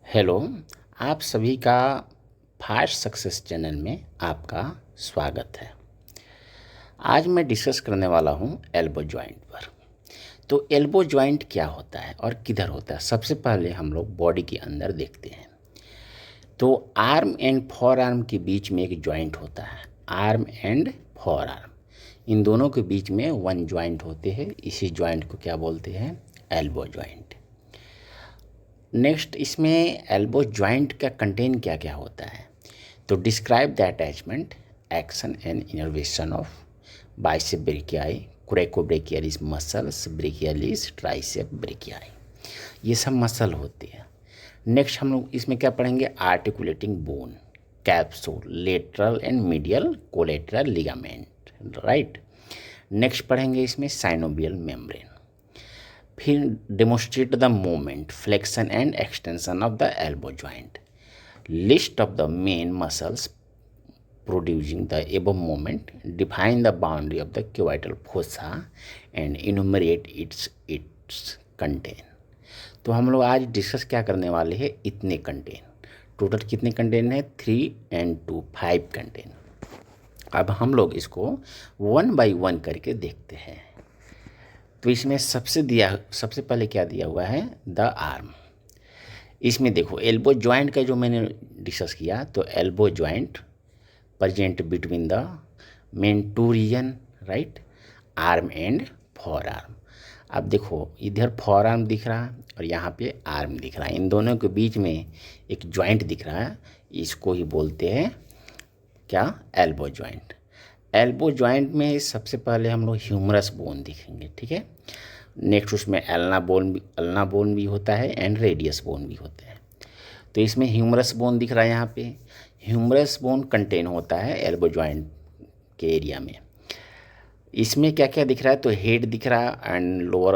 Hello. आप सभी का फास्ट सक्सेस चैनल में आपका स्वागत है। आज मैं डिस्कस करने वाला हूं एल्बो जॉइंट पर। तो एल्बो जॉइंट क्या होता है और किधर होता है, सबसे पहले हम लोग बॉडी के अंदर देखते हैं। तो आर्म एंड फॉर आर्म के बीच में एक जॉइंट होता है, आर्म एंड फॉर आर्म। इन दोनों के बीच में वन जॉइंट होते हैं, इसी जॉइंट को क्या बोलते हैं, एल्बो जॉइंट। नेक्स्ट, इसमें एल्बो जॉइंट का कंटेंट क्या क्या होता है। तो describe the attachment, action and innervation of bicep brachii, coracobrachialis muscles, brachialis tricep brachii, ये सब मसल होते हैं। नेक्स्ट हम लोग इसमें क्या पढ़ेंगे, articulating bone, capsule, lateral and medial collateral ligament, right. Next पढ़ेंगे इसमें साइनोवियल मेम्ब्रेन। फिर demonstrate the movement, flexion and extension of the elbow joint, list of the main muscles producing the above movement, define the boundary of the cubital fossa and enumerate its content। तो हम लोग आज discuss क्या करने वाले हैं, इतने content. Total कितने कंटेंट है, 3 and 2, 5 कंटेंट। अब हम लोग इसको 1 by 1 करके देखते हैं। तो इसमें सबसे पहले क्या दिया हुआ है, द आर्म। इसमें देखो एल्बो जॉइंट का जो मैंने डिस्कस किया, तो elbow joint present between the main two region, right, arm and forearm। अब देखो इधर forearm दिख रहा है और यहाँ पे arm दिख रहा है, इन दोनों के बीच में एक joint दिख रहा है, इसको ही बोलते हैं क्या, एल्बो जॉइंट। एल्बो जॉइंट में सबसे पहले हम लोग ह्यूमरस बोन दिखेंगे, ठीक है। नेक्स्ट उसमें अल्ना बोन भी होता है एंड रेडियस बोन भी होते हैं। तो इसमें ह्यूमरस बोन दिख रहा है, यहाँ पे ह्यूमरस बोन कंटेन होता है एल्बो जॉइंट के एरिया में। इसमें क्या क्या दिख रहा है, तो हेड दिख रहा है एंड लोअर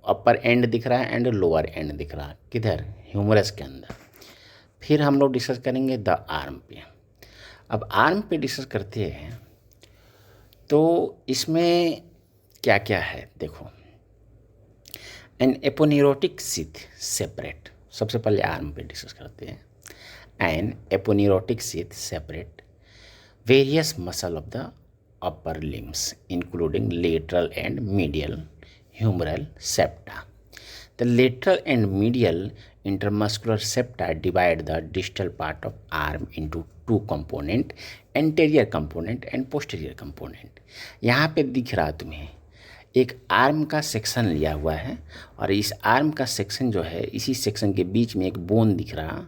अपर एंड दिख रहा है एंड लोअर एंड दिख रहा है, किधर, ह्यूमरस के अंदर। फिर हम लोग डिस्कस करेंगे द आर्म पे। अब आर्म पे डिस्कस करते हैं, तो इसमें क्या क्या है देखो, एन एपोन्यूरोटिक सीथ सेपरेट, सबसे पहले आर्म पे डिस्कस करते हैं। An aponeurotic sheath separate various muscle of the upper limbs including lateral and medial humeral septa. The lateral and medial intermuscular septa divide the distal part of arm into two component, anterior component and posterior component। यहाँ पे दिख रहा तुम्हें एक arm का section लिया हुआ है और इस आर्म का सेक्शन जो है, इसी सेक्शन के बीच में एक बोन दिख रहा,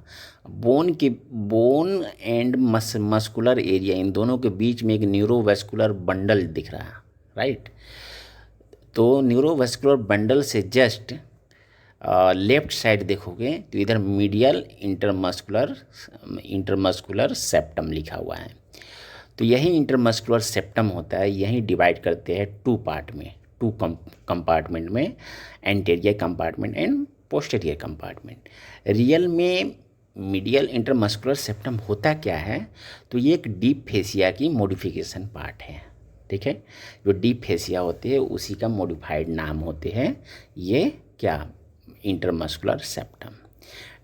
बोन एंड मस्कुलर एरिया, इन दोनों के बीच में एक न्यूरोवेस्कुलर बंडल दिख रहा, राइट। तो न्यूरोवेस्कुलर बंडल से जस्ट लेफ्ट साइड देखोगे तो इधर मीडियल इंटरमस्कुलर सेप्टम लिखा हुआ है। तो यही इंटरमस्कुलर सेप्टम होता है, यही डिवाइड करते हैं टू पार्ट में, टू कंपार्टमेंट में, anterior compartment and posterior compartment. Real में मीडियल इंटरमस्कुलर सेप्टम होता क्या है, तो ये एक डीप फेसिया की मॉडिफिकेशन पार्ट है, ठीक है। जो डीप फेसिया होते हैं उसी का मॉडिफाइड नाम होते हैं ये क्या, इंटरमस्कुलर सेप्टम।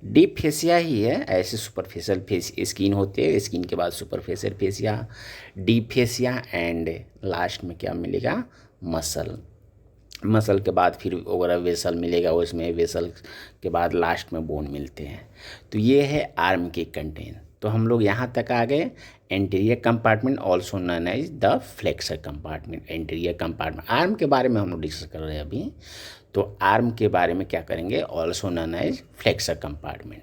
डीप फेसिया ही है, ऐसे सुपरफेशियल फेस स्किन होती है, स्किन के बाद superficial fascia, deep fascia and last में क्या मिलेगा, मसल के बाद फिर ओवरऑल वेसल मिलेगा, उसमें वेसल के बाद लास्ट में बोन मिलते हैं। तो ये है आर्म के कंटेंट। तो हम लोग यहाँ तक आ गए, anterior compartment also known as the flexor compartment, anterior compartment. Arm के बारे में हम लोग डिस्कस कर रहे हैं अभी, तो आर्म के बारे में क्या करेंगे, also known as flexor compartment.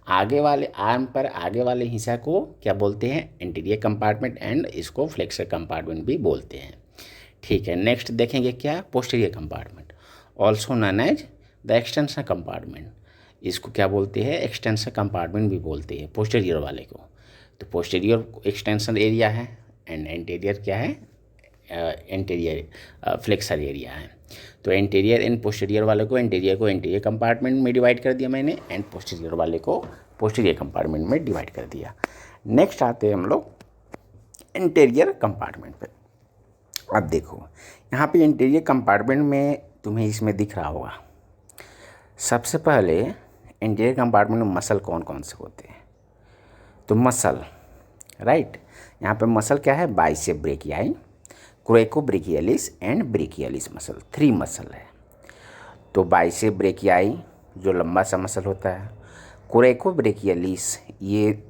आगे वाले आर्म पर आगे वाले हिस्सा को क्या बोलते हैं, एंटीरियर कंपार्टमेंट एंड इसको फ्लेक्सर कंपार्टमेंट भी बोलते हैं, ठीक है। नेक्स्ट देखेंगे क्या, posterior compartment, also known as the extension compartment, इसको क्या बोलते हैं, एक्सटेंशन कंपार्टमेंट भी बोलते हैं पोस्टीरियर वाले को। तो पोस्टीरियर एक्सटेंशन एरिया है एंड एंटीरियर क्या है, एंटीरियर फ्लेक्सर एरिया है। तो एंटीरियर एंड पोस्टीरियर वाले को, एंटीरियर को एंटीरियर कंपार्टमेंट में डिवाइड कर दिया मैंने, एंड पोस्टीरियर वाले को पोस्टीरियर कंपार्टमेंट में डिवाइड कर दिया। नेक्स्ट आते हैं हम लोग एंटीरियर कंपार्टमेंट पे। अब देखो यहाँ पे इंटीरियर कंपार्टमेंट में तुम्हें इसमें दिख रहा होगा, सबसे पहले इंटीरियर कंपार्टमेंट में मसल कौन कौन से होते हैं? तो मसल, राइट, यहाँ पे मसल क्या है? Bicep brachii, coracobrachialis and brachialis muscle, 3 muscle है। तो बाइसेप ब्रेकियाई जो लंबा सा मसल होता है, कोरेकोब्रेकियलिस ये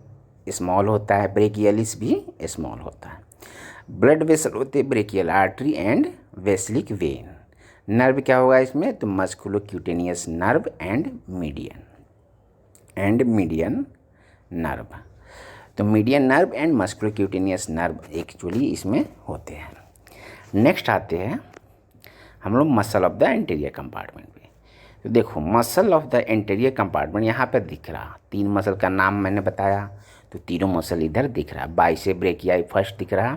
स्मॉल होता है, ब्रेकियलिस भी स्मॉल होता है। ब्लड वेसल होते हैं brachial artery and basilic vein. Nerve क्या होगा इसमें? तो musculocutaneous nerve and median nerve. तो median nerve and musculocutaneous nerve actually इसमें होते हैं। नेक्स्ट आते हैं हम लोग muscle of the interior compartment पे। तो देखो muscle of the interior compartment यहाँ पे दिख रहा, 3 मसल का नाम मैंने बताया, तो तीनों मसल इधर दिख रहा है। बाइसेप ब्रेकियाई फर्स्ट दिख रहा।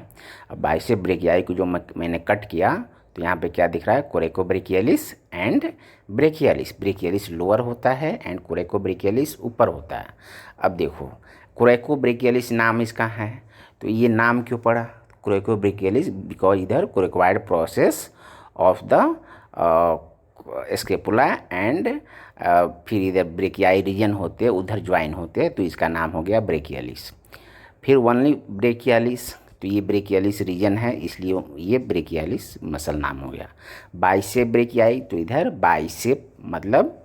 अब बाइसेप ब्रेकियाई को जो मैंने कट किया तो यहाँ पे क्या दिख रहा है? कोरेकोब्रेकियलिस एंड ब्रेकियलिस। ब्रेकियलिस लोअर होता है एंड कोरेकोब्रेकियलिस ऊपर होता है। अब देखो कोरेकोब्रेकियलिस नाम इसका है, तो ये नाम क्यों पड़ा कोरेकोब्रेकियलिस? बिकॉज इधर coracoid process of the scapula and फिर इधर ब्रेकियाई रीजन होते हैं, उधर ज्वाइन होते हैं, तो इसका नाम हो गया ब्रेकियलिस। फिर ओनली ब्रेकियलिस, तो ये ब्रेकियलिस रीजन है इसलिए ये ब्रेकियलिस मसल नाम हो गया। बाइसेप ब्रेकियाई, तो इधर बाइसेप मतलब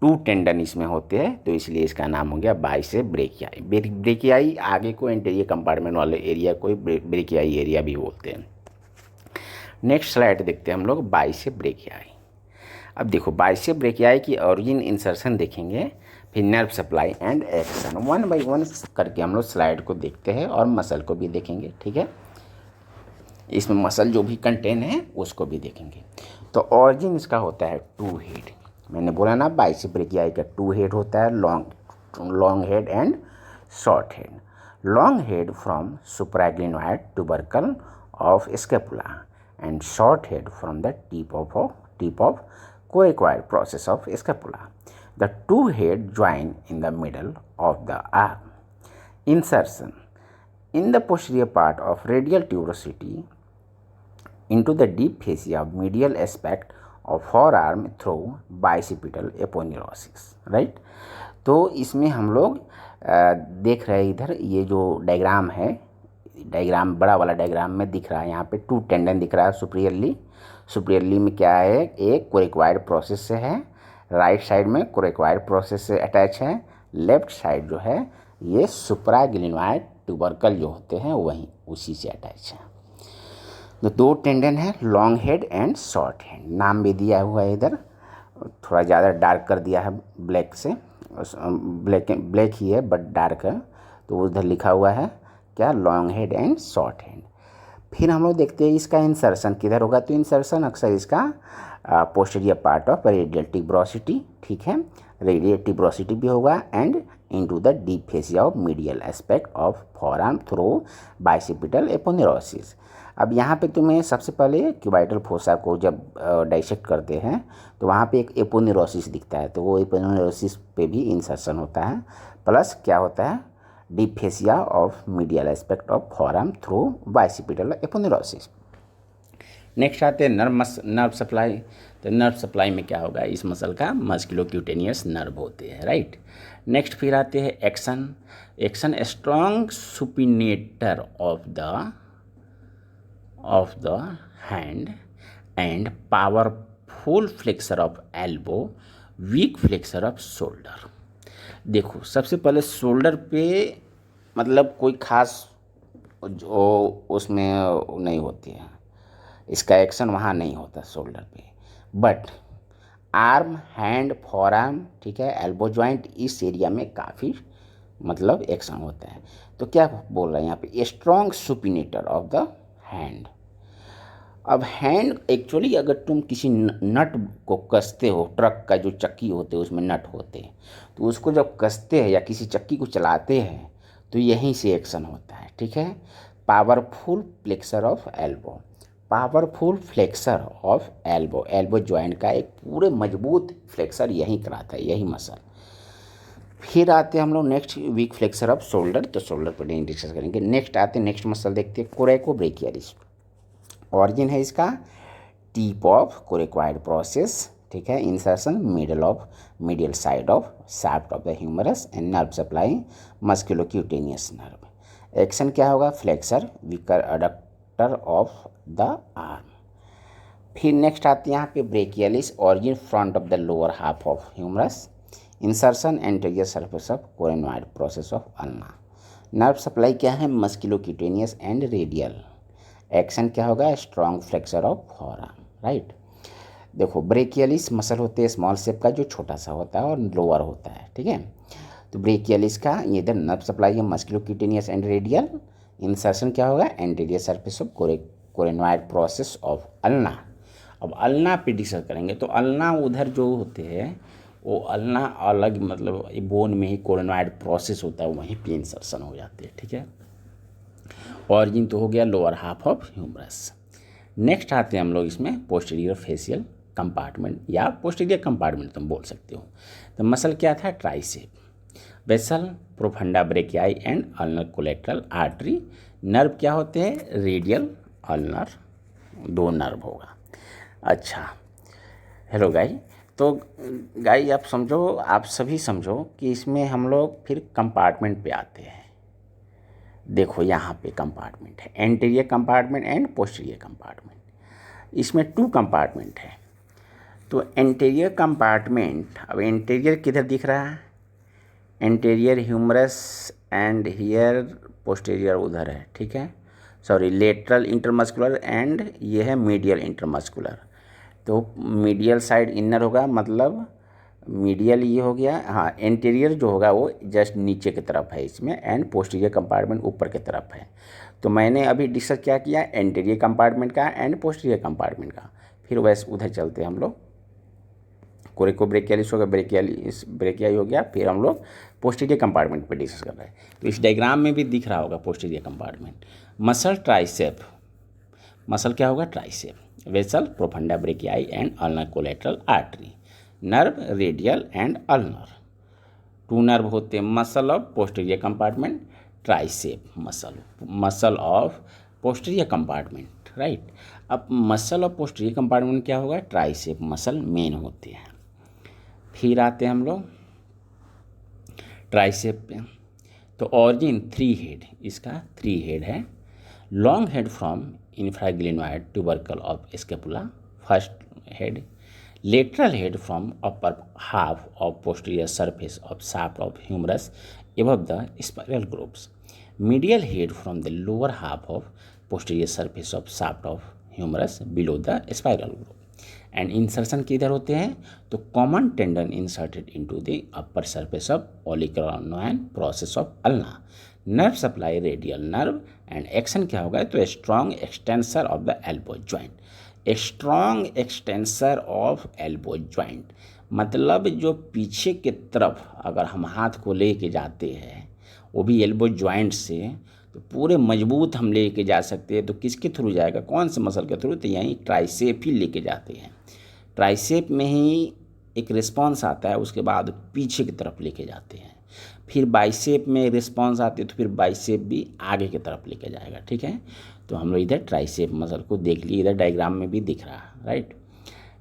2 टेंडन इसमें होते हैं, तो इसलिए इसका नाम हो गया बाइसेप ब्रेकियाई। ब्रेकियाई आगे को इंटीरियर कंपार्टमेंट वाले एरिया को ब्रेकियाई एरिया भी बोलते हैं। नेक्स्ट स्लाइड देखते हैं हम लोग बाइसेप ब्रेकियाई। अब देखो बाइसेप ब्रेकियाई की ओरिजिन इंसर्शन देखेंगे, फिर nerve supply and action, 1 by 1 करके हम लोग स्लाइड को देखते हैं और मसल को भी देखेंगे, ठीक है। इसमें मसल जो भी कंटेन है उसको भी देखेंगे। तो ओरिजिन इसका होता है 2 हेड। मैंने बोला ना बाइसेप ब्रेकियाई का 2 हेड होता है, long head and short head. Long head from supraglenoid tubercle of scapula and short head from the tip of coacquired process of scapula. The 2 head join in the middle of the arm. Insertion in the posterior part of radial tuberosity into the deep fascia of medial aspect of forearm through bicipital aponeurosis, right? तो इसमें हम लोग देख रहे हैं इधर ये जो डायग्राम है, डायग्राम बड़ा वाला डायग्राम में दिख रहा है, यहाँ पे 2 टेंडन दिख रहा है सुपीरियरली में क्या है? एक कोरेक्वायर्ड प्रोसेस से है, राइट साइड में कोरेक्वायर्ड प्रोसेस से अटैच है, लेफ्ट साइड जो है ये सुप्राग्लिनोइड ट्यूबरकल जो होते हैं वहीं उसी से अटैच है। तो 2 टेंडन है, long head and short head. नाम भी दिया हुआ है इधर, थोड़ा ज़्यादा डार्क कर दिया है ब्लैक से, ब्लैक ही है बट डार्क है, तो उधर लिखा हुआ है क्या? Long head and short head. फिर हम लोग देखते हैं इसका इंसर्शन किधर होगा, तो इंसर्शन अक्सर इसका posterior part of radial tuberosity, ठीक है, रेडियल ट्यूबरोसिटी भी होगा and into the deep fascia of medial aspect of forearm through bicipital aponeurosis. अब यहाँ पे तुम्हें सबसे पहले क्यूबाइटल फोसा को जब डाइसेक्ट करते हैं तो वहाँ पे एक एपोनेरोसिस दिखता है, तो वो एपोनेरोसिस पे भी इंसर्शन होता है, प्लस क्या होता है? Deep fascia of medial aspect of forearm through bicipital aponeurosis. Next आते हैं नर्व सप्लाई। तो नर्व सप्लाई में क्या होगा? इस मसल का मस्कुलोक्यूटेनियस नर्व होते हैं, राइट। नेक्स्ट फिर आते हैं action strong supinator of the hand and powerful flexor of elbow, weak flexor of shoulder. देखो सबसे पहले शोल्डर पे मतलब कोई खास जो उसमें नहीं होती है, इसका एक्शन वहाँ नहीं होता शोल्डर पे, बट आर्म, हैंड, फॉरआर्म, ठीक है, एल्बो जॉइंट, इस एरिया में काफ़ी मतलब एक्शन होता है। तो क्या बोल रहा है यहाँ पे? Strong supinator of the hand. अब हैंड एक्चुअली अगर तुम किसी नट को कसते हो, ट्रक का जो चक्की होते हैं उसमें नट होते हैं, तो उसको जब कसते हैं या किसी चक्की को चलाते हैं तो यहीं से एक्शन होता है, ठीक है। Powerful flexor of elbow, powerful flexor of elbow, elbow joint का एक पूरे मजबूत फ्लेक्सर यहीं कराता है, यही मसल। फिर आते हैं हम लोग next weak flexor of shoulder, तो शोल्डर पर डिस्कस करेंगे। नेक्स्ट मसल देखते हैं कोरेकोब्रेकियलिस। ऑरिजिन है इसका टिप ऑफ कोरेक्वायर्ड प्रोसेस ठीक है। Insertion medial side of shaft of the humerus and nerve supply musculocutaneous nerve. Action क्या होगा, flexor weaker adductor of the arm. फिर नेक्स्ट आती है यहाँ पे brachialis, origin front of the lower half of humerus. Insertion anterior surface of coronoid process of ulna. Nerve supply क्या है, musculocutaneous and radial. Action क्या होगा, strong flexor of forearm, right. देखो ब्रेकियलिस मसल होते हैं स्मॉल शेप का जो छोटा सा होता है और लोअर होता है, ठीक है। तो ब्रेकियलिस का ये इधर नर्व सप्लाई है मस्कुलोक्यूटेनियस एंड रेडियल। इंसर्शन क्या होगा, anterior surface of coronoid process of ulna. अब अल्ना पे डिस्कस करेंगे तो अल्ना उधर जो होते हैं वो अल्ना अलग, मतलब बोन में ही कोरेनॉइड प्रोसेस होता है, वहीं पे इंसर्शन हो जाते हैं, ठीक है। ऑरिजिन तो हो गया lower half of humerus. Next आते हैं हम लोग इसमें पोस्टीरियर फेशियल कंपार्टमेंट या पोस्टीरियर कंपार्टमेंट तुम बोल सकते हो। तो मसल क्या था, tricep, vessel profunda brachii and ulnar collateral artery. Nerve क्या होते हैं, रेडियल अल्नर, दो नर्व होगा। अच्छा हेलो गाई, तो गाई आप समझो, आप सभी समझो कि इसमें हम लोग फिर कंपार्टमेंट पे आते हैं। देखो यहाँ पे कंपार्टमेंट है, anterior compartment and posterior compartment. इसमें 2 कंपार्टमेंट है। तो एंटीरियर कंपार्टमेंट, अब एंटीरियर किधर दिख रहा है, anterior humerus and here posterior उधर है, ठीक है। सॉरी, लेटरल इंटरमस्कुलर एंड ये है मीडियल इंटरमस्कुलर। तो मीडियल साइड इनर होगा, मतलब मीडियल ये हो गया, हाँ। एंटीरियर जो होगा वो जस्ट नीचे की तरफ है इसमें, एंड पोस्टीरियर कंपार्टमेंट ऊपर की तरफ है। तो मैंने अभी डिस्कस क्या किया, एंटीरियर कंपार्टमेंट का एंड पोस्टीरियर कंपार्टमेंट का। फिर वैसे उधर चलते हैं हम लोग, कोरिकोब्रेकियालिस हो गया, ब्रेकियाई हो गया, फिर हम लोग पोस्टीरियर कंपार्टमेंट पे डिस्कस कर रहे हैं। तो इस डायग्राम में भी दिख रहा होगा posterior compartment. Muscle tricep, muscle क्या होगा, tricep, vessel profunda brachii and ulnar collateral artery. Nerve radial and ulnar, 2 nerve होते हैं। Muscle of posterior compartment tricep muscle of posterior compartment, right. अब मसल ऑफ पोस्टीरियर कंपार्टमेंट क्या होगा, tricep muscle main होते हैं। फिर आते हैं हम लोग ट्राइसेप पे। तो ऑरिजिन 3 हेड, इसका 3 हेड है। Long head from infraglenoid tubercle of scapula, first head. Lateral head from upper half of posterior surface of shaft of humerus above the spiral grooves. Medial head from the lower half of posterior surface of shaft of humerus below the spiral groove. And insertion किधर होते हैं, तो common tendon inserted into the upper surface of olecranon process of ulna. Nerve supply radial nerve and action क्या होगा, तो strong extensor of the elbow joint. Strong extensor of elbow joint मतलब जो पीछे की तरफ अगर हम हाथ को लेके जाते हैं, वो भी एल्बो ज्वाइंट से, तो पूरे मजबूत हम लेके जा सकते हैं। तो किसके थ्रू जाएगा, कौन से मसल के थ्रू, तो यहीं ट्राइसेप ही लेके जाते हैं। ट्राइसेप में ही एक रिस्पॉन्स आता है, उसके बाद पीछे की तरफ लेके जाते हैं। फिर बाइसेप में रिस्पॉन्स आती है, तो फिर बाइसेप भी आगे की तरफ लेके जाएगा, ठीक है। तो हम लोग इधर ट्राइसेप मसल को देख लिए, इधर डायग्राम में भी दिख रहा है, राइट।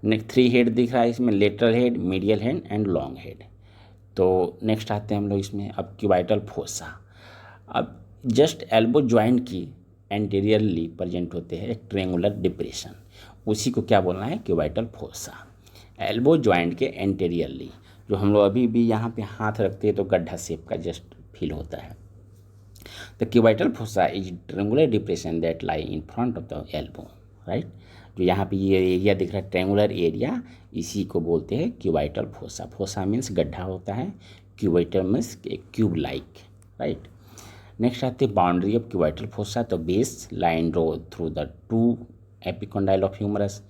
नेक्स्ट 3 हेड दिख रहा है इसमें, lateral head, medial head and long head. तो नेक्स्ट आते हैं हम लोग इसमें अब क्यूबाइटल फोसा। अब जस्ट एल्बो ज्वाइंट की एंटीरियरली प्रेजेंट होते हैं एक ट्रेंगुलर डिप्रेशन, उसी को क्या बोलना है, क्यूबाइटल फोसा। एल्बो ज्वाइंट के एंटीरियरली, जो हम लोग अभी भी यहाँ पे हाथ रखते हैं तो गड्ढा शेप का जस्ट फील होता है। The cubital fossa is triangular depression that lie in front of the elbow, right. जो यहाँ पे ये एरिया दिख रहा है ट्रेंगुलर एरिया, इसी को बोलते हैं क्यूबाइटल फोसा। फोसा मीन्स गड्ढा होता है, cubital means cube like, right. Next आते हैं बाउंड्री ऑफ क्यूबाइटल फोसा। तो base line draw through the 2 epicondyle of humerus,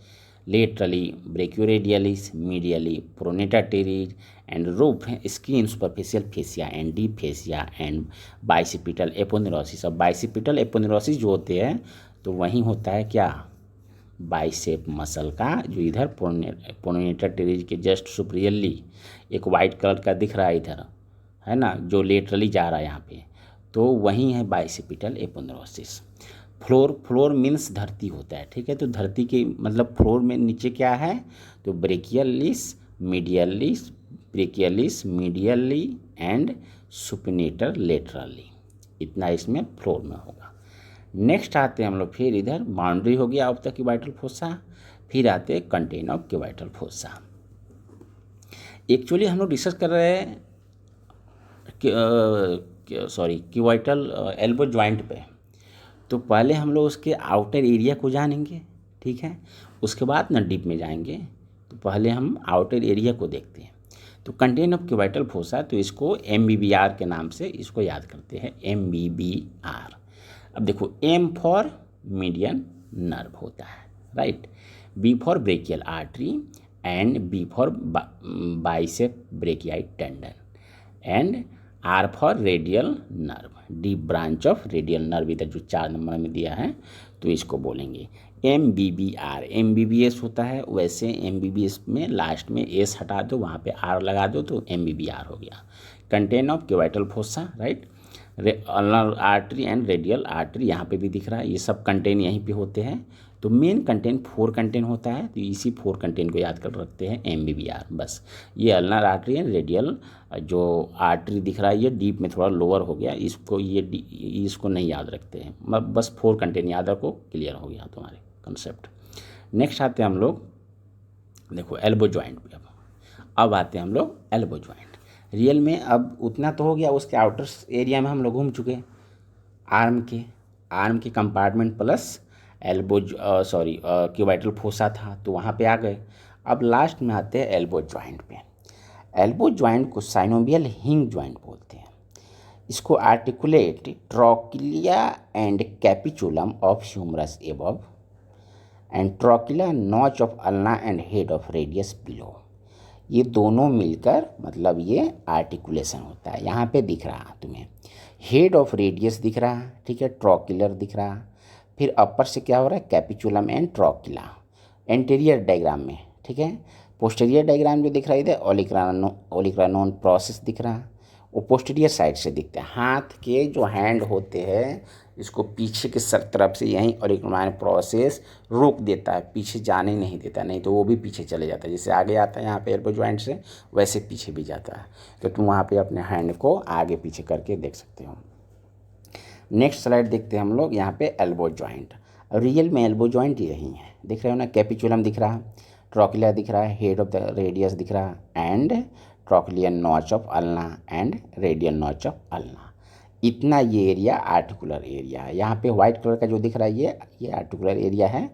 laterally brachioradialis, medially pronator teres and roof skin superficial fascia and deep fascia and bicipital aponeurosis. अब bicipital एपोनेरोसिस जो होते हैं तो वहीं होता है क्या, बाइसेप मसल का, जो इधर प्रोनेटा टेरिज के जस्ट सुपीरियरली एक वाइट कलर का दिख रहा है इधर, है ना, जो लेटरली जा रहा है यहाँ पे, तो वहीं है बाइसिपिटल एपोनेरोसिस। फ्लोर मीन्स धरती होता है, ठीक है। तो धरती के मतलब फ्लोर में नीचे क्या है, तो brachialis, medialis, brachialis medially and supinator laterally, इतना इसमें फ्लोर में होगा। नेक्स्ट आते हैं हम लोग फिर इधर, बाउंड्री हो गया ऑफ द क्यूबाइटल फोसा, फिर आते हैं contain of cubital fossa. Actually हम लोग डिस्कस कर रहे हैं क्यूबाइटल एल्बो जॉइंट पे। तो पहले हम लोग उसके आउटर एरिया को जानेंगे, ठीक है, उसके बाद ना डीप में जाएंगे। तो पहले हम आउटर एरिया को देखते हैं। तो कंटेन ऑफ क्यूबाइटल फोसा, तो इसको MBBR के नाम से इसको याद करते हैं, MBBR। अब देखो, M फॉर मीडियन नर्व होता है, right, B for brachial artery and B for bicep brachii tendon and R for radial nerve, deep branch of radial nerve, इधर जो 4 नंबर में दिया है तो इसको बोलेंगे MBBR। MBBS होता है, वैसे MBBS में लास्ट में S हटा दो, वहाँ पे R लगा दो तो MBBR हो गया। Contain of cubital fossa, right, ulnar artery and radial artery यहाँ पे भी दिख रहा है, ये सब कंटेन यहीं पे होते हैं। तो मेन कंटेन 4 कंटेन होता है, तो इसी 4 कंटेन को याद कर रखते हैं MBBR बस। ये अल्नर आर्टरी एंड रेडियल जो आर्टरी दिख रहा है ये डीप में थोड़ा लोअर हो गया, इसको इसको नहीं याद रखते हैं, बस 4 कंटेन याद रखो, क्लियर हो गया तुम्हारे कंसेप्ट। नेक्स्ट आते हैं हम लोग, देखो एल्बो जॉइंट पे। अब आते हैं हम लोग एल्बो जॉइंट। रियल में अब उतना तो हो गया, उसके आउटर एरिया में हम लोग घूम चुके, आर्म के compartment plus elbow cubital fossa था, तो वहाँ पे आ गए। अब लास्ट में आते हैं एल्बो जॉइंट पे। एल्बो जॉइंट को साइनोवियल हिंग जॉइंट बोलते हैं। इसको articulate trochlea and capitulum of humerus above and trochlea notch of ulna and head of radius below, ये दोनों मिलकर मतलब ये आर्टिकुलेशन होता है। यहाँ पे दिख रहा तुम्हें हेड ऑफ रेडियस दिख रहा, ठीक है, ट्रोकिलर दिख रहा, फिर अपर से क्या हो रहा है, कैपिचुलम एंड ट्रोकिला एंटीरियर डायग्राम में, ठीक है। पोस्टीरियर डायग्राम जो दिख रहा है इधर ओलिक्रानोन प्रोसेस दिख रहा, वो पोस्टीरियर साइड से दिखते हैं। हाथ के जो हैंड होते हैं इसको पीछे के तरफ से यहीं ओलिक्रानोन प्रोसेस रोक देता है, पीछे जाने नहीं देता, नहीं तो वो भी पीछे चले जाता है। जैसे आगे आता है यहाँ पे एल्बो जॉइंट से, वैसे पीछे भी जाता है। तो तुम वहाँ पे अपने हैंड को आगे पीछे करके देख सकते हो। नेक्स्ट स्लाइड देखते हैं हम लोग, यहाँ पे एल्बो जॉइंट। रियल में एल्बो जॉइंट यही है, दिख रहे हो ना, कैपिचुलम दिख रहा, ट्रोकिला दिख रहा है, हेड ऑफ द रेडियस दिख रहा and trochlear notch of ulna and radial notch of ulna, इतना ये एरिया आर्टिकुलर एरिया है। यहाँ पे व्हाइट कलर का जो दिख रहा है ये आर्टिकुलर एरिया है।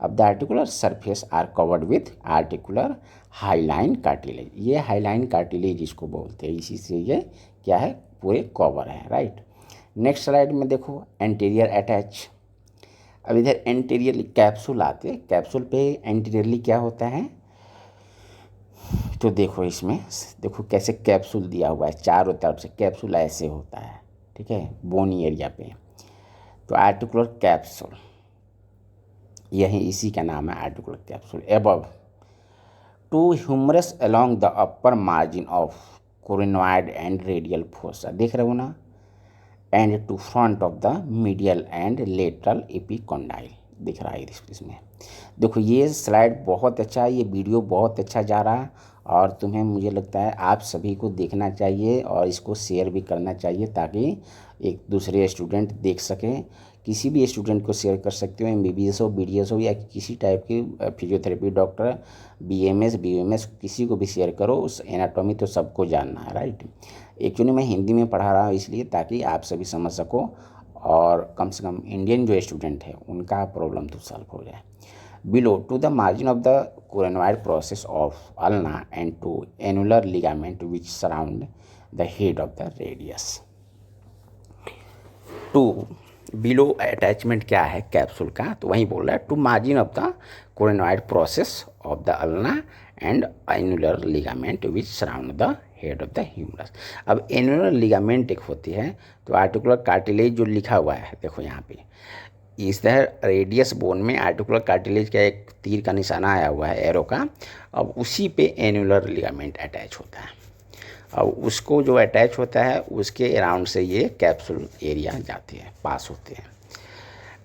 अब the articular surface are covered with articular hyaline cartilage, ये हाईलाइन कार्टिलेज इसको बोलते हैं, इसी से ये क्या है, पूरे कवर है, राइट। नेक्स्ट स्लाइड में देखो एंटीरियर अटैच। अब इधर एंटीरियर कैप्सूल आते, कैप्सूल पे एंटीरियरली क्या होता है, तो देखो इसमें देखो कैसे कैप्सूल दिया हुआ है, चारों तरफ से कैप्सूल ऐसे होता है, ठीक है, बोनी एरिया पे। तो आर्टिकुलर कैप्सूल यही इसी का नाम है articular capsule. Above to humerus along the upper margin of coronoid and radial fossa, देख रहे हो ना, and to front of the medial and lateral epicondyle दिख रहा है इसमें। देखो ये स्लाइड बहुत अच्छा है, ये वीडियो बहुत अच्छा जा रहा है और तुम्हें मुझे लगता है आप सभी को देखना चाहिए और इसको शेयर भी करना चाहिए ताकि एक दूसरे स्टूडेंट देख सकें। किसी भी स्टूडेंट को शेयर कर सकते हो, MBBS हो, BDS हो या किसी टाइप की फिजियोथेरेपी डॉक्टर, BMS BUMS, किसी को भी शेयर करो। उस एनाटॉमी तो सबको जानना है, राइट। एक्चुअली मैं हिंदी में पढ़ा रहा हूँ इसलिए ताकि आप सभी समझ सको और कम से कम इंडियन जो स्टूडेंट है उनका प्रॉब्लम तो सॉल्व हो जाए। Below to the margin of the coronoid process of ulna and to annular ligament which surround the head of the radius. To below attachment क्या है कैप्सूल का, तो वही बोल रहा है to margin of the coronoid process of the ulna and annular ligament which surround the head of the humerus. अब annular ligament एक होती है, तो आर्टिकुलर कार्टिलेज जो लिखा हुआ है देखो यहाँ पे, इस तरह रेडियस बोन में आर्टिकुलर कार्टिलेज का एक तीर का निशाना आया हुआ है, एरो का। अब उसी पे एनुलर लिगामेंट अटैच होता है। अब उसको जो अटैच होता है उसके अराउंड से ये कैप्सूल एरिया जाते हैं, पास होते हैं।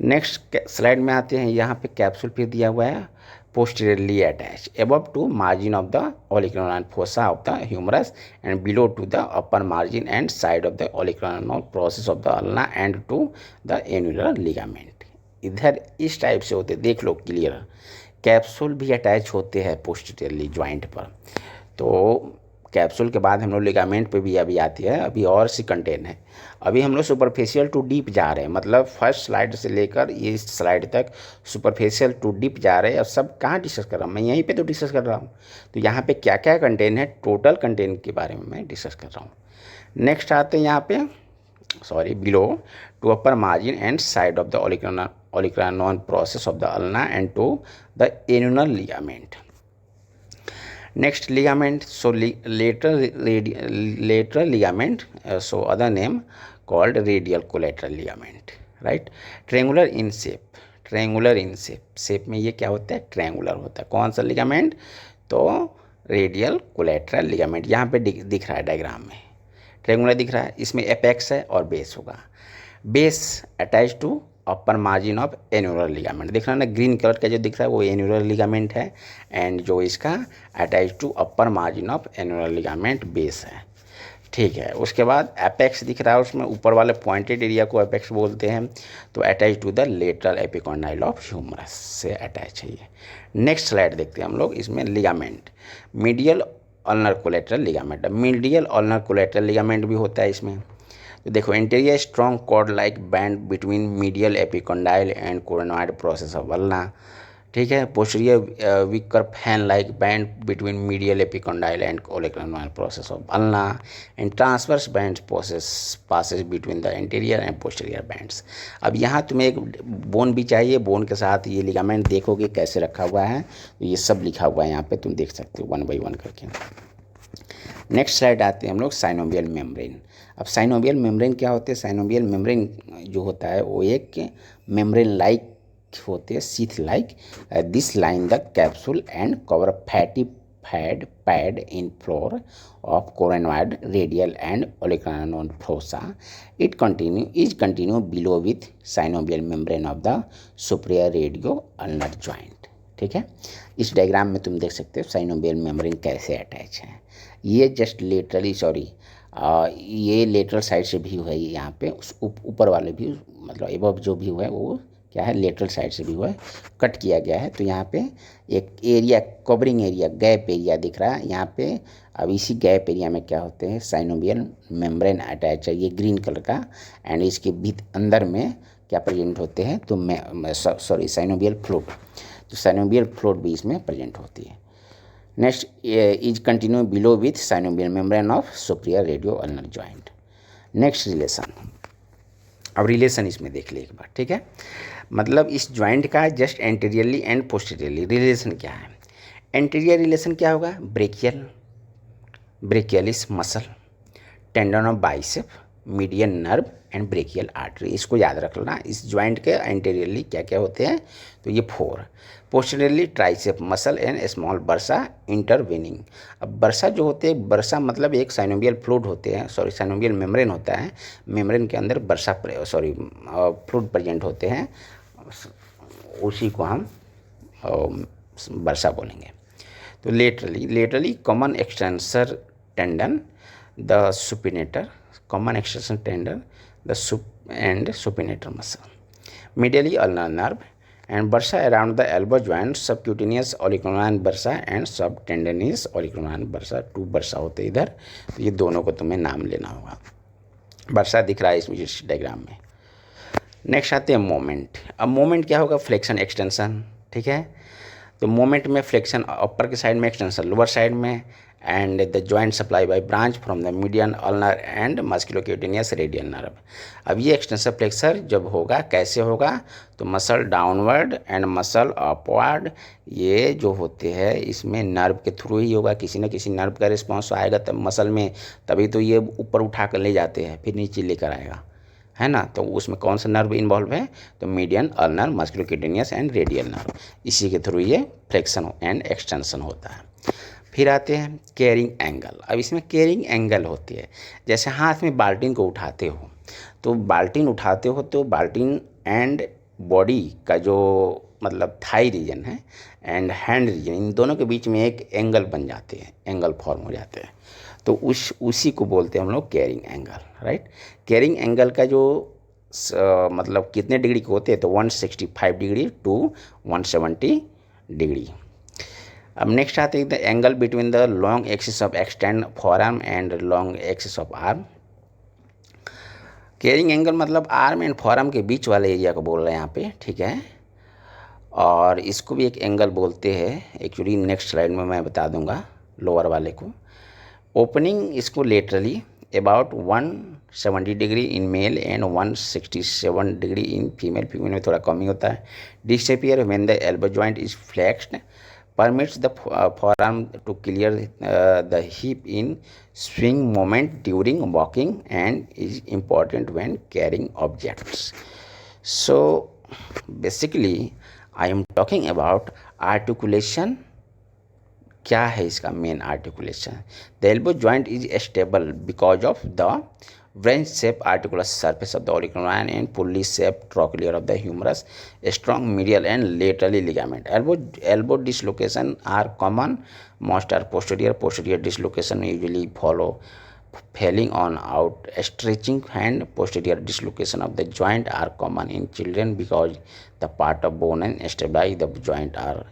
नेक्स्ट स्लाइड में आते हैं, यहाँ पे कैप्सूल फिर दिया हुआ है posteriorly attached above to margin of the olecranon fossa of the humerus and below to the upper margin and side of the olecranon process of the ulna and to the annular ligament। इधर इस type से होते, देख लो clear, capsule भी attach होते हैं posteriorly joint पर। तो कैप्सूल के बाद हम लोग लिगामेंट पे भी अभी आती है, अभी और सी कंटेंट है। अभी हम लोग सुपरफिशियल टू डीप जा रहे हैं, मतलब फर्स्ट स्लाइड से लेकर इस स्लाइड तक सुपरफिशियल टू डीप जा रहे हैं। अब सब कहाँ डिस्कस कर रहा हूँ मैं, यहीं पे तो डिस्कस कर रहा हूँ। तो यहाँ पे क्या क्या कंटेंट है, टोटल कंटेंट के बारे में मैं डिस्कस कर रहा हूँ। नेक्स्ट आते हैं यहाँ पे, below to upper margin and side of the olecranon process of the ulna and to the annular ligament। Next ligament, so lateral ligament, so other name called radial collateral ligament, right? Triangular in shape, triangular in shape में ये क्या होता है, triangular होता है। कौन सा ligament, तो रेडियल कोलेट्रल लिगामेंट। यहाँ पे दिख रहा है डायग्राम में, ट्रायंगुलर दिख रहा है, इसमें एपेक्स है और बेस होगा। Base attach to upper margin of annular ligament, देख रहा है ना, ग्रीन कलर का जो दिख रहा है वो एन्यूलर लिगामेंट है, एंड जो इसका attach to upper margin of annular ligament base है, ठीक है। उसके बाद एपेक्स दिख रहा है, उसमें ऊपर वाले पॉइंटेड एरिया को एपेक्स बोलते हैं। तो attach to the lateral epicondyle of humerus से अटैच है ये। नेक्स्ट स्लाइड देखते हैं हम लोग, इसमें ligament, medial ulnar collateral ligament, medial ulnar collateral ligament भी होता है इसमें। तो देखो, interior strong cord like band between medial epicondyle and coronoid process of ulna, ठीक है। Posterior weaker fan like band between medial epicondyle and olecranon process of ulna and transverse band process passes between the interior and posterior bands. अब यहाँ तुम्हें एक bone भी चाहिए, bone के साथ ये लिगामेंट देखोगे कैसे रखा हुआ है, तो ये सब लिखा हुआ है यहाँ पे, तुम देख सकते हो 1 बाई 1 करके। नेक्स्ट स्लाइड आते हैं हम लोग, साइनोवियल मेम्ब्रेन। अब साइनोवियल मेम्ब्रेन क्या होते हैं, साइनोवियल मेम्ब्रेन जो होता है वो एक मेम्ब्रेन लाइक होते हैं, sheath like. This line the capsule and cover fatty fat pad in floor of coronoid radial and olecranon fossa. It continue below with synovial membrane of the superior radio ulnar joint, ठीक है। इस diagram में तुम देख सकते हो synovial membrane कैसे attach है। ये जस्ट लेटरली, ये लेटरल साइड से भी हुआ है, यहाँ पे उस ऊपर वाले भी, मतलब एबव जो भी हुआ है वो क्या है, लेटरल साइड से भी हुआ है, कट किया गया है। तो यहाँ पे एक area, covering area, gap area दिख रहा है यहाँ पे। अब इसी गैप एरिया में क्या होते हैं, साइनोवियल मेम्ब्रेन अटैच है, ये ग्रीन कलर का, एंड इसके अंदर में क्या प्रेजेंट होते हैं, तो साइनोवियल फ्लूइड, तो साइनोवियल फ्लूइड भी इसमें प्रेजेंट होती है। Next is continue below with synovial membrane of superior radio ulnar joint. Next relation, अब रिलेशन इसमें देख ले एक बार, ठीक है। मतलब इस ज्वाइंट का just anteriorly and posteriorly relation क्या है। एंटीरियर रिलेशन क्या होगा, brachialis muscle, tendon of bicep, median nerve and brachial artery. इसको याद रख लेना, इस ज्वाइंट के एंटीरियरली क्या क्या होते हैं, तो ये 4। Posteriorly tricep muscle and small bursa intervening. अब बर्सा जो होते हैं, बर्सा मतलब एक साइनोवियल फ्लूइड होते हैं, साइनोवियल मेम्ब्रेन होता है, मेम्ब्रेन के अंदर फ्लूइड प्रेजेंट होते हैं, उसी को हम बर्सा बोलेंगे। तो laterally common extensor tendon the supinator, common extension tendon the supinator muscle, medially ulnar nerve and bursa around the elbow joint, subcutaneous olecranon bursa and subtendinous olecranon bursa। 2 bursa होते हैं इधर, तो ये दोनों को तुम्हें नाम लेना होगा। बर्सा दिख रहा है इस डायग्राम में। नेक्स्ट आते हैं मोमेंट। अब मोमेंट क्या होगा, फ्लेक्शन एक्सटेंशन, ठीक है। तो मोमेंट में फ्लेक्शन अपर के साइड में, एक्सटेंशन लोअर साइड में, and the joint supply by branch from the median ulnar and musculocutaneous radial nerve. अब ये एक्सटेंशन फ्लेक्सर जब होगा कैसे होगा, तो muscle downward and muscle upward, ये जो होते हैं इसमें नर्व के थ्रू ही होगा, किसी न किसी नर्व का रिस्पॉन्स आएगा तब मसल में, तभी तो ये ऊपर उठा कर ले जाते हैं, फिर नीचे लेकर आएगा, है ना। तो उसमें कौन सा नर्व इन्वॉल्व है, तो median ulnar musculocutaneous and radial nerve, इसी के थ्रू ये फ्लेक्शन एंड एक्सटेंशन होता है। फिर आते हैं कैरिंग एंगल। अब इसमें कैरिंग एंगल होती है, जैसे हाथ में बाल्टीन को उठाते हो, तो बाल्टीन उठाते हो तो बाल्टीन एंड बॉडी का जो मतलब थाई रीजन है एंड हैंड रीजन, इन दोनों के बीच में एक एंगल बन जाते हैं, एंगल फॉर्म हो जाते हैं, तो उसी को बोलते हैं हम लोग carrying angle, right. Carrying angle का जो मतलब कितने डिग्री के होते हैं, तो 165 डिग्री टू 170 डिग्री। अब नेक्स्ट आते हैं the angle between the long axis of extend for arm and long axis of arm. Carrying angle मतलब आर्म एंड फॉरआर्म के बीच वाले एरिया को बोल रहे हैं यहाँ पे, ठीक है। और इसको भी एक एंगल बोलते हैं, एक्चुअली नेक्स्ट स्लाइड में मैं बता दूंगा लोअर वाले को। ओपनिंग इसको laterally about 170 degree in male and 167 degree in female, female में थोड़ा कम ही होता है। Disappear when the elbow joint is flexed, permits the forearm to clear the hip in swing moment during walking and is important when carrying objects. So basically I am talking about articulation. क्या है इसका main articulation? The elbow joint is stable because of the wrench shape articular surface of the auricular line and pulley shape trochlear of the humerus, strong medial and laterally ligament. Elbow dislocation are common. Most are posterior. Posterior dislocation usually follow failing on out stretching hand. Posterior dislocation of the joint are common in children because the part of bone and stabilize the joint are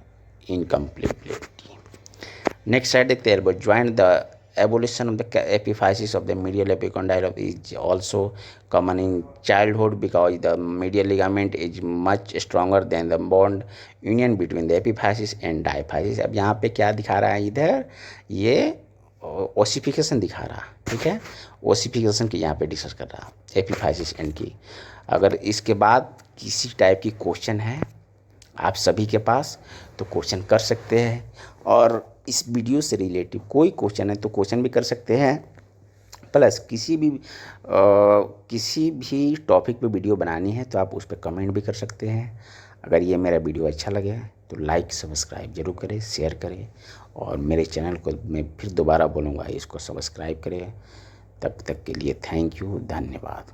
incomplete. Next side देखते हैं elbow joint. The evolution of the epiphysis of the medial epicondyle is also common in childhood because the medial ligament is much stronger than the bond union between the epiphysis and diaphysis. अब यहाँ पे क्या दिखा रहा है, इधर ये ossification दिखा रहा, ठीक है। ओसिफिकेशन की यहाँ पे डिस्कस कर रहा एपिफाइसिस एंड की। अगर इसके बाद किसी टाइप की क्वेश्चन है आप सभी के पास तो क्वेश्चन कर सकते हैं, और इस वीडियो से रिलेटिव कोई क्वेश्चन है तो क्वेश्चन भी कर सकते हैं, प्लस किसी भी टॉपिक पे वीडियो बनानी है तो आप उस पर कमेंट भी कर सकते हैं। अगर ये मेरा वीडियो अच्छा लगे तो लाइक सब्सक्राइब जरूर करें, शेयर करें, और मेरे चैनल को मैं फिर दोबारा बोलूँगा इसको सब्सक्राइब करें। तब तक के लिए थैंक यू, धन्यवाद।